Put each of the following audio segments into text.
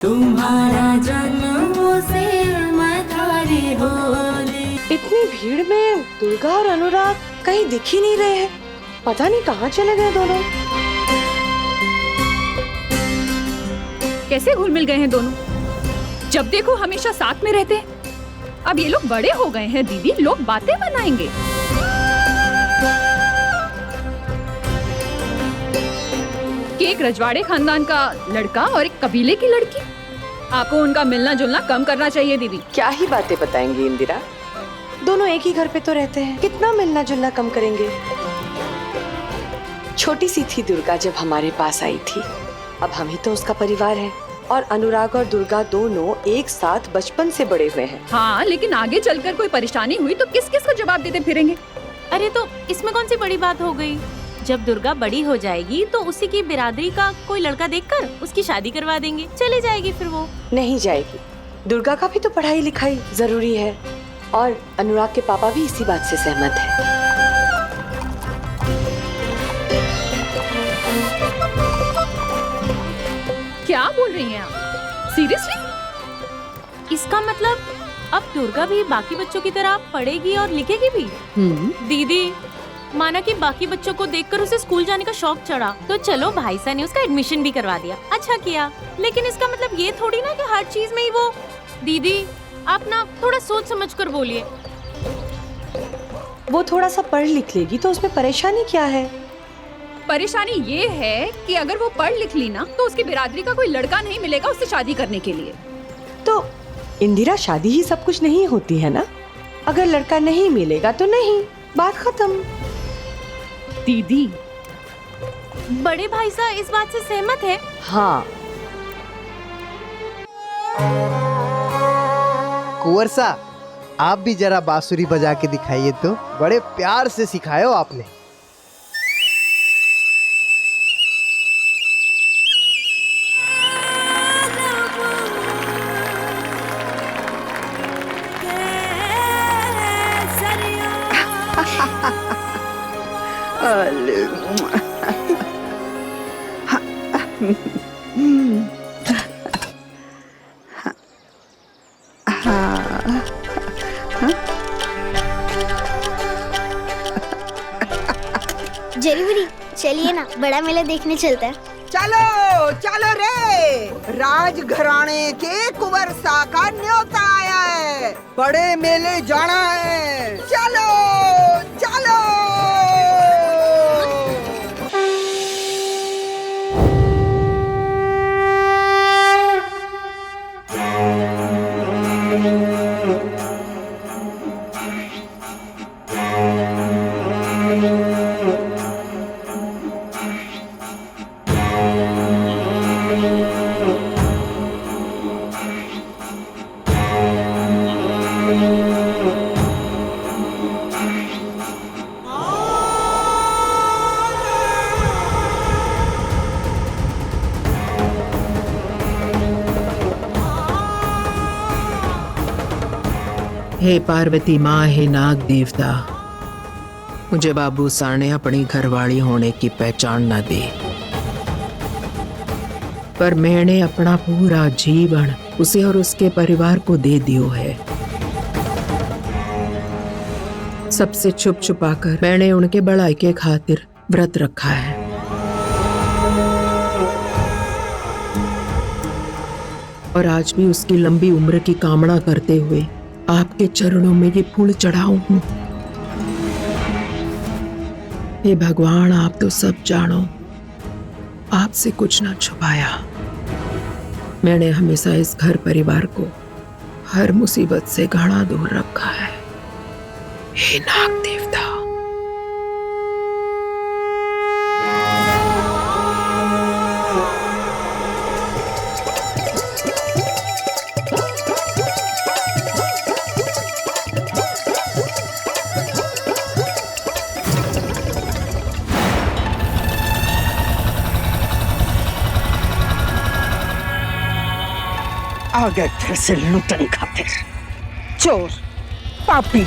तुम्हारा जन्म से मथारी होली। इतनी भीड़ में दुर्गा और अनुराग कहीं दिख ही नहीं रहे हैं। पता नहीं कहाँ चले गए दोनों। कैसे घुल मिल गए हैं दोनों? जब देखो हमेशा साथ में रहते हैं। अब ये लोग बड़े हो गए हैं दीदी, लोग बातें बनाएंगे। कि एक रजवाड़े खानदान का लड़का और एक कबीले की लड़की, आपको उनका मिलना जुलना कम करना चाहिए दीदी। क्या ही बातें बताएंगी इंदिरा, दोनों एक ही घर पे तो रहते हैं, कितना मिलना जुलना कम करेंगे। छोटी सी थी दुर्गा जब हमारे पास आई थी, अब हम ही तो उसका परिवार है। और अनुराग और दुर्गा दोनों एक साथ बचपन से बड़े हुए हैं। हाँ, लेकिन आगे चलकर कोई परेशानी हुई तो किस किस को जवाब देते फिरेंगे? अरे तो इसमें कौन सी बड़ी बात हो गई? जब दुर्गा बड़ी हो जाएगी तो उसी की बिरादरी का कोई लड़का देखकर उसकी शादी करवा देंगे, चली जाएगी फिर वो। नहीं जाएगी, दुर्गा का भी तो पढ़ाई लिखाई जरूरी है और अनुराग के पापा भी इसी बात से सहमत है। क्या बोल रही हैं आप? सीरियसली? इसका मतलब अब दुर्गा भी बाकी बच्चों की तरह पढ़ेगी और लिखेगी भी? दीदी, माना कि बाकी बच्चों को देखकर उसे स्कूल जाने का शौक चढ़ा, तो चलो भाई साहब ने उसका एडमिशन भी करवा दिया, अच्छा किया। लेकिन इसका मतलब ये थोड़ी ना कि हर चीज में ही वो। दीदी, आप ना थोड़ा सोच समझ कर बोलिए। वो थोड़ा सा पढ़ लिख लेगी तो उसमें परेशानी क्या है? परेशानी ये है कि अगर वो पढ़ लिख ली ना तो उसकी बिरादरी का कोई लड़का नहीं मिलेगा उससे शादी करने के लिए। तो इंदिरा, शादी ही सब कुछ नहीं होती है ना। अगर लड़का नहीं मिलेगा तो नहीं, बात खत्म। दीदी, बड़े भाई साहब इस बात से सहमत है? हाँ। कुंवर सा, आप भी जरा बांसुरी बजा के दिखाइए तो। बड़े प्यार से सिखाए हो आपने। जरूरी, चलिए ना, बड़ा मेला देखने चलता है। चलो चलो रे, राज घराने के कुंवर सा का न्योता आया है, बड़े मेले जाना है। चलो चलो। हे पार्वती माँ, हे नाग देवता, मुझे बाबू साने अपनी घरवाली होने की पहचान न दे, पर मैंने अपना पूरा जीवन उसे और उसके परिवार को दे दियो है। सबसे छुप छुपा कर मैंने उनके भलाई के खातिर व्रत रखा है। और आज भी उसकी लंबी उम्र की कामना करते हुए आपके चरणों में ये फूल चढ़ाऊं हूं। हे भगवान, आप तो सब जानो, आपसे कुछ ना छुपाया। मैंने हमेशा इस घर परिवार को हर मुसीबत से घना दूर रखा है। हे नाग देवता। आ गए फिर से लूटन खातिर, चोर पापी।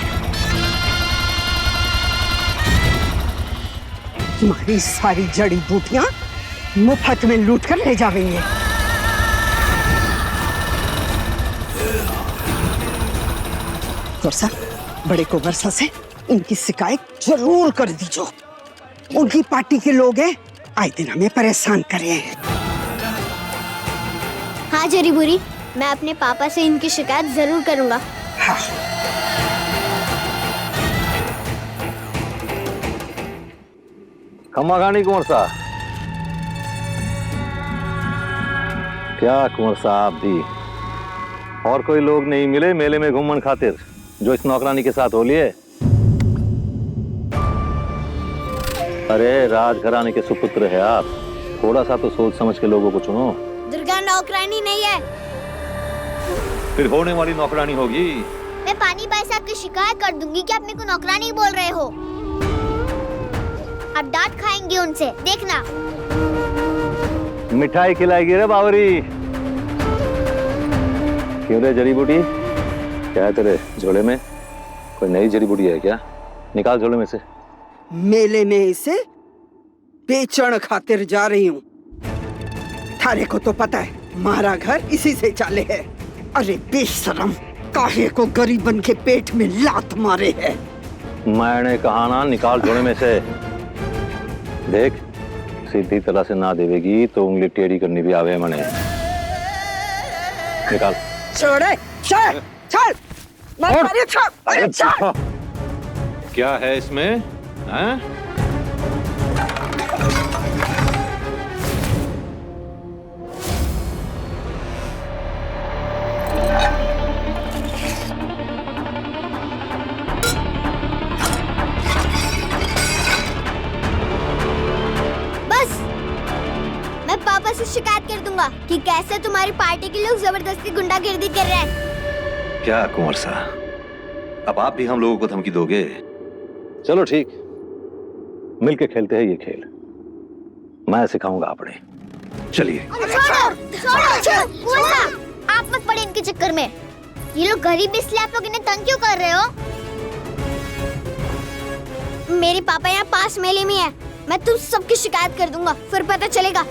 तुम्हारी सारी जड़ी बूटियां मुफ्त में लूट कर ले जाएंगे। वर्षा, बड़े को वर्षा से इनकी शिकायत जरूर कर दीजो। उनकी पार्टी के लोग हैं, आए दिन हमें परेशान कर रहे हैं। हाँ जरी बुरी, मैं अपने पापा से इनकी शिकायत जरूर करूंगा। हाँ। खम्मा खानी कुंवर साहब, क्या कुंवर साहब भी और कोई लोग नहीं मिले मेले में घूमन खातिर जो इस नौकरानी के साथ हो लिए? अरे राजघराने के सुपुत्र है आप, थोड़ा सा तो सोच समझ के लोगों को चुनो। दुर्गा नौकरानी नहीं है। फिर होने वाली नौकरानी होगी। मैं पानी भाई साहब की शिकायत कर दूंगी कि आप मेरे को नौकरानी बोल रहे हो। आप डांट खाएंगे उनसे, देखना। मिठाई खिलाएगी रे बावरी। क्यों रे जड़ी बूटी, क्या है तेरे झोले में? कोई नई जड़ी बूटी है क्या? निकाल झोले में से। मेले में इसे बेचण खातिर जा रही हूँ। थारे को तो पता है हमारा घर इसी से चाले है। अरे बेशरम, काहे को गरीबन के पेट में लात मारे है। मैंने कहा ना, निकाल झोले में से। देख, सीधी तरह से ना देवेगी तो उंगली टेढ़ी करनी भी आवे मने। निकाल। छोड़े, छोड़, छोड़, अरे छोड़, अरे छोड़। क्या है इसमें? हैं? से शिकायत कर दूंगा कि कैसे तुम्हारी पार्टी के लोग जबरदस्ती गुंडागिर्दी कर रहे हैं। क्या कुंवर साहब, अब आप भी हम लोगों को धमकी दोगे? चलो ठीक, मिलके खेलते हैं ये खेल। मैं सिखाऊंगा आपने। चलिए। आप मत पड़े इनके चक्कर में। ये लोग गरीब इसलिए आप लोग इन्हें तंग क्यों कर रहे हो? मेरे पापा यहाँ पास मेले में है, मैं तुम सबकी शिकायत कर दूंगा, फिर पता चलेगा।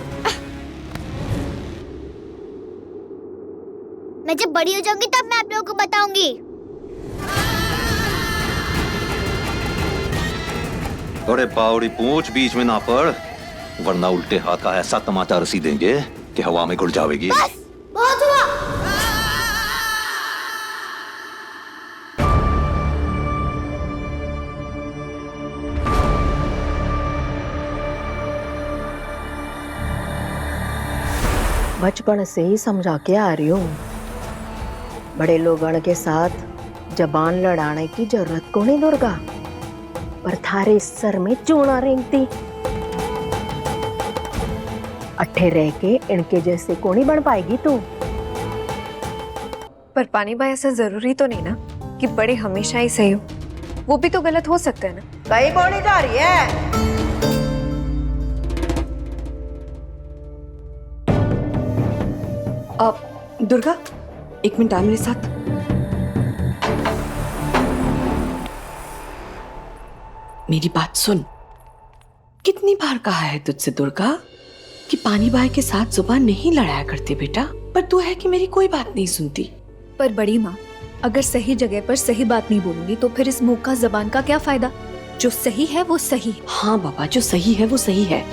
मैं जब बड़ी हो जाऊंगी तब मैं आप लोगों को बताऊंगी। थोड़े पावड़ी पूंछ बीच में ना पड़, वरना उल्टे हाथ का ऐसा तमाचा रसी देंगे कि हवा में घुल जाएगी। बस, बहुत हुआ। बचपन से ही समझा के आ रही हूँ, बड़े लोगों के साथ जबान लड़ाने की जरूरत को नहीं दुर्गा, पर थारे सर में चूना रेंगती। अट्ठे रह के इनके जैसे को नहीं बन पाएगी तू। पर पानी भाई, ऐसा जरूरी तो नहीं ना कि बड़े हमेशा ही सही हो, वो भी तो गलत हो सकता है ना। कहीं बोली जा रही है। दुर्गा, एक मिनट आ मेरे साथ। मेरी बात सुन। कितनी बार कहा है तुझसे दुर्गा कि पानी भाई के साथ जुबान नहीं लड़ाया करते बेटा, पर तू है कि मेरी कोई बात नहीं सुनती। पर बड़ी माँ, अगर सही जगह पर सही बात नहीं बोलूंगी तो फिर इस मुंह का जबान का क्या फायदा? जो सही है वो सही है। हाँ बाबा, जो सही है वो सही है,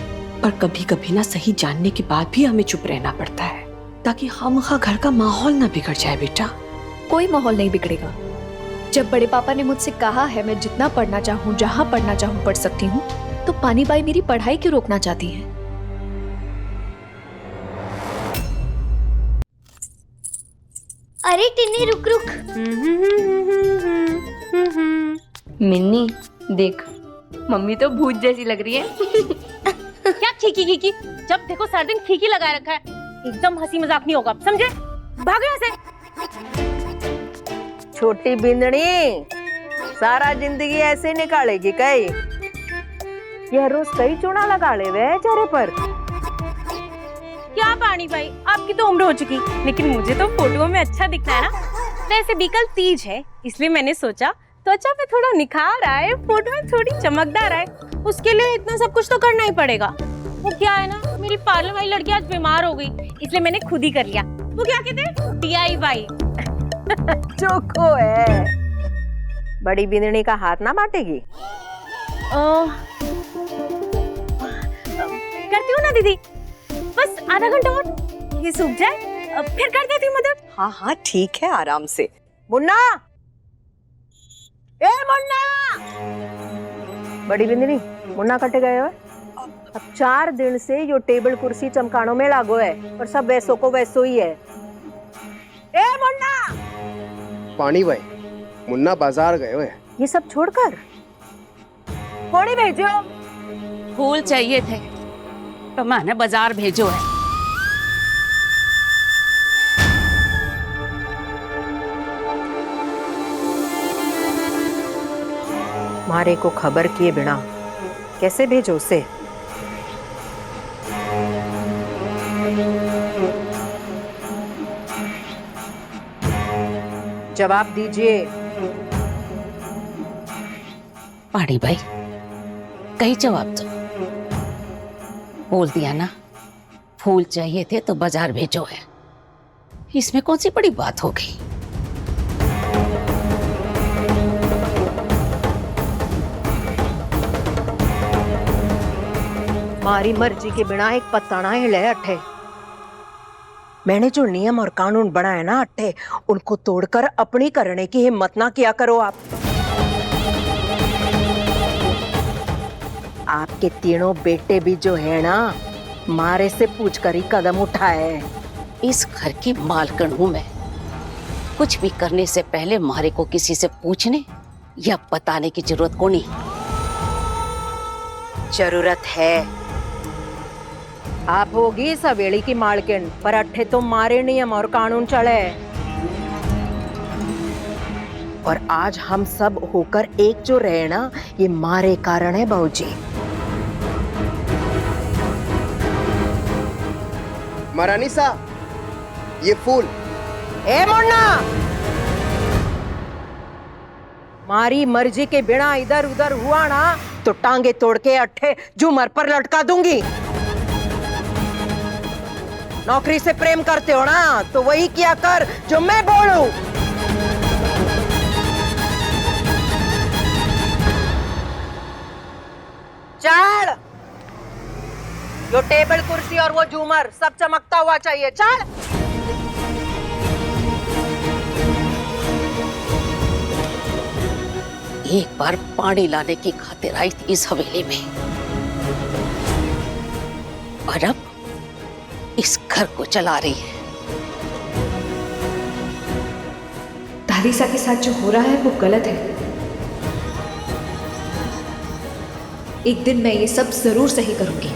पर कभी कभी ना सही जानने के बाद भी हमें चुप रहना पड़ता है, ताकि खामखा घर का माहौल ना बिगड़ जाए बेटा। कोई माहौल नहीं बिगड़ेगा। जब बड़े पापा ने मुझसे कहा है मैं जितना पढ़ना चाहूँ, जहाँ पढ़ना चाहूँ पढ़ सकती हूँ, तो पानी बाई मेरी पढ़ाई क्यों रोकना चाहती है? अरे टिन्नी रुक रुक। मिन्नी देख, मम्मी तो भूत जैसी लग रही है। क्या खीकी खीकी, जब देखो सारा दिन खीकी लगा रखा है। एकदम हंसी मजाक नहीं होगा, समझे? भागो यहाँ से। छोटी बिंदनी, सारा जिंदगी ऐसे निकालेगी कई? यह रोज कई चूना लगा ले वे चेहरे पर। क्या पानी भाई, आपकी तो उम्र हो चुकी, लेकिन मुझे तो फोटो में अच्छा दिखना है ना। वैसे भी कल तीज है, इसलिए मैंने सोचा त्वचा पे थोड़ा निखार आए, फोटो में थोड़ी चमकदार आए। उसके लिए इतना सब कुछ तो करना ही पड़ेगा। वो क्या है ना, मेरी पार्लर वाली लड़की आज बीमार हो गई, इसलिए मैंने खुद ही कर लिया। वो क्या कहते हैं, DIY। चोखो है। बड़ी बिंदनी का हाथ ना बांटेगी? करती हूँ ना दीदी, बस आधा घंटा और ये सूख जाए, फिर कर देती हूँ मदद। हाँ हाँ ठीक है, आराम से। मुन्ना, ए मुन्ना! बड़ी बिंदनी, मुन्ना कटे गए हो? अब 4 दिन से यो टेबल कुर्सी चमकानों में लागो है और सब वैसो को वैसो ही है। ए मुन्ना! पानी भाई, मुन्ना बाजार गए हुए। ये सब छोड़कर कौन भेजो? फूल चाहिए थे तो मैंने बाजार भेजो है। मारे को खबर किए बिना कैसे भेजो उसे? जवाब दीजिए। पानी भाई, कहीं जवाब दो। बोल दिया ना, फूल चाहिए थे तो बाजार भेजो है। इसमें कौन सी बड़ी बात हो गई? मारी मर्जी के बिना एक पत्ता ना हिले अट्ठे। मैंने जो नियम और कानून बनाए ना अट्ठे, उनको तोड़कर अपनी करने की हिम्मत ना किया करो आप। आपके तीनों बेटे भी जो है ना, मारे से पूछकर ही कदम उठाए। इस घर की मालकिन हूं मैं। कुछ भी करने से पहले मारे को किसी से पूछने या बताने की जरूरत को नहीं। जरूरत है। आप होगी सवेली की मालकिन, पर अट्ठे तो मारे नियम और कानून चले। और आज हम सब होकर एक जो रहे ना, ये मारे कारण है बहूजी। महारानी सा, ये फूल। ए मुन्ना, मारी मर्जी के बिना इधर उधर हुआ ना तो टांगे तोड़ के अट्ठे झूमर पर लटका दूंगी। नौकरी से प्रेम करते हो ना, तो वही किया कर जो मैं बोलूं। चल, यो टेबल कुर्सी और वो झूमर सब चमकता हुआ चाहिए। चल। एक बार पानी लाने की खातिर आई थी इस हवेली में, और अब इस घर को चला रही है। दादीसा के साथ जो हो रहा है वो गलत है। एक दिन मैं ये सब जरूर सही करूंगी।